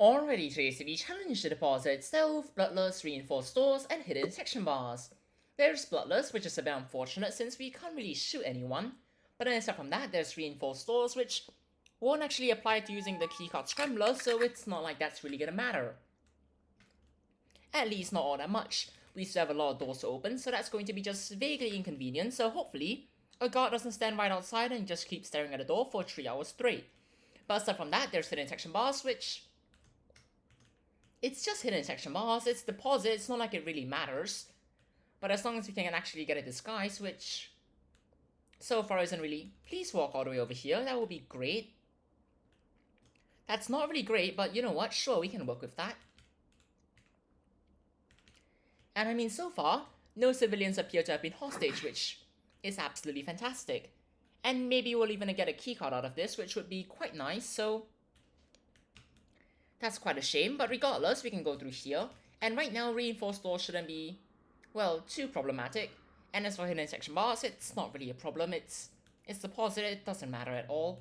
Already today's TV challenge to deposit stealth, bloodless, reinforced doors, and hidden section bars. There's bloodless, which is a bit unfortunate since we can't really shoot anyone. But then aside from that, there's reinforced doors, which won't actually apply to using the keycard scrambler, so it's not like that's really gonna matter. At least not all that much. We still have a lot of doors to open, so that's going to be just vaguely inconvenient, so hopefully a guard doesn't stand right outside and just keep staring at the door for 3 hours straight. But aside from that, there's hidden section bars, which it's just hidden section bars, it's deposit, it's not like it really matters. But as long as we can actually get a disguise, which so far isn't really, please walk all the way over here, that would be great. That's not really great, but you know what, sure, we can work with that. And I mean, so far, no civilians appear to have been hostage, which is absolutely fantastic. And maybe we'll even get a keycard out of this, which would be quite nice, so that's quite a shame, but regardless, we can go through here. And right now, reinforced doors shouldn't be, well, too problematic. And as for hidden section bars, it's not really a problem. It's deposit, it doesn't matter at all.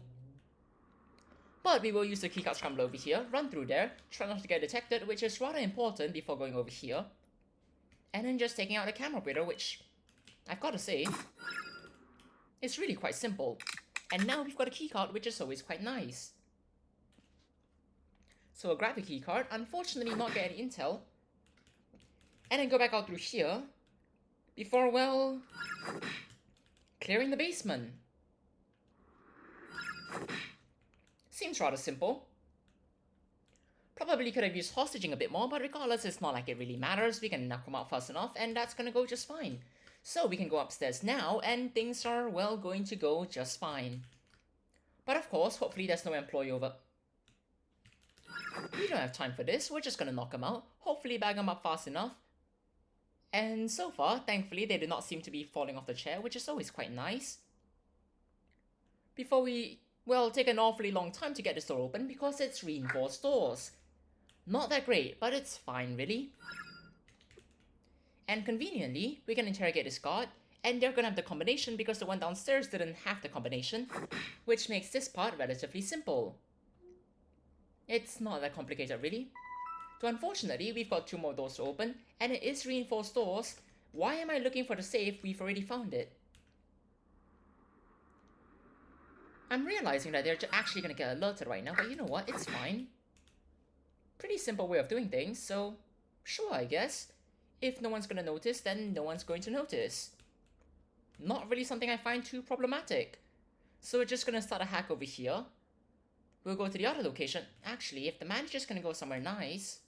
But we will use the keycard scrambler over here, run through there, try not to get detected, which is rather important before going over here. And then just taking out the camera operator, which, I've got to say, it's really quite simple. And now we've got a keycard, which is always quite nice. So we'll grab the keycard, unfortunately not get any intel, and then go back out through here, before, well, clearing the basement. Seems rather simple. Probably could have used hostaging a bit more, but regardless, it's not like it really matters, we can knock them out fast enough, and that's gonna go just fine. So we can go upstairs now, and things are, well, going to go just fine. But of course, hopefully there's no employee over. We don't have time for this, we're just gonna knock them out, hopefully bag them up fast enough. And so far, thankfully, they do not seem to be falling off the chair, which is always quite nice. Before we, well, take an awfully long time to get this door open because it's reinforced doors. Not that great, but it's fine really. And conveniently, we can interrogate this guard, and they're gonna have the combination because the one downstairs didn't have the combination, which makes this part relatively simple. It's not that complicated really. So unfortunately, we've got 2 more doors to open, and it is reinforced doors. Why am I looking for the safe? We've already found it. I'm realizing that they're actually gonna get alerted right now, but you know what, it's fine. Pretty simple way of doing things, so sure, I guess. If no one's gonna notice, then no one's going to notice. Not really something I find too problematic. So we're just gonna start a hack over here. We'll go to the other location. Actually, if the manager's gonna go somewhere nice,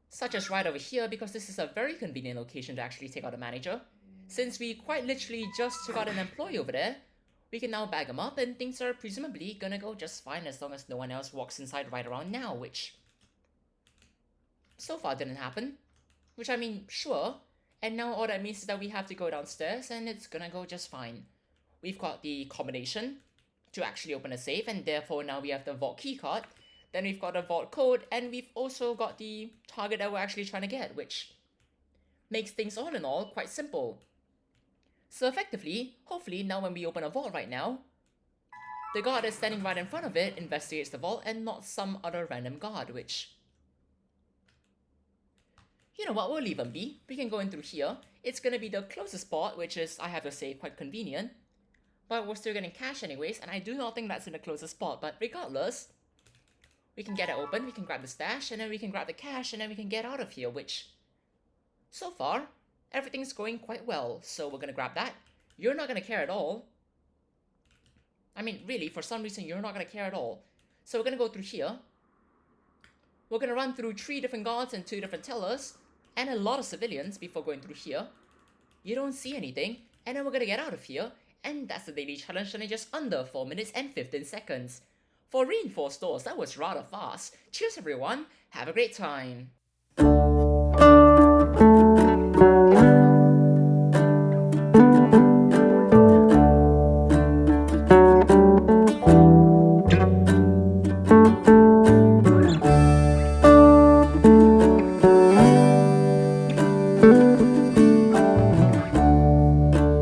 such as right over here, because this is a very convenient location to actually take out the manager. Since we quite literally just took out an employee over there, we can now bag him up and things are presumably gonna go just fine as long as no one else walks inside right around now, which so far didn't happen. Which I mean, sure. And now all that means is that we have to go downstairs and it's gonna go just fine. We've got the combination to actually open a safe, and therefore now we have the vault keycard. Then we've got a vault code, and we've also got the target that we're actually trying to get, which makes things all in all quite simple. So effectively, hopefully now when we open a vault right now, the guard that's standing right in front of it investigates the vault and not some other random guard, which, you know what, we'll leave them be. We can go in through here. It's gonna be the closest spot, which is, I have to say, quite convenient. But we're still getting cash anyways, and I do not think that's in the closest spot, but regardless, we can get it open, we can grab the stash, and then we can grab the cash, and then we can get out of here, which, so far, everything's going quite well, so we're gonna grab that. You're not gonna care at all. I mean, really, for some reason, you're not gonna care at all. So we're gonna go through here. We're gonna run through 3 different guards and 2 different tellers, and a lot of civilians before going through here. You don't see anything, and then we're gonna get out of here, and that's the daily challenge in just under 4 minutes and 15 seconds. For reinforced doors, that was rather fast. Cheers everyone, have a great time.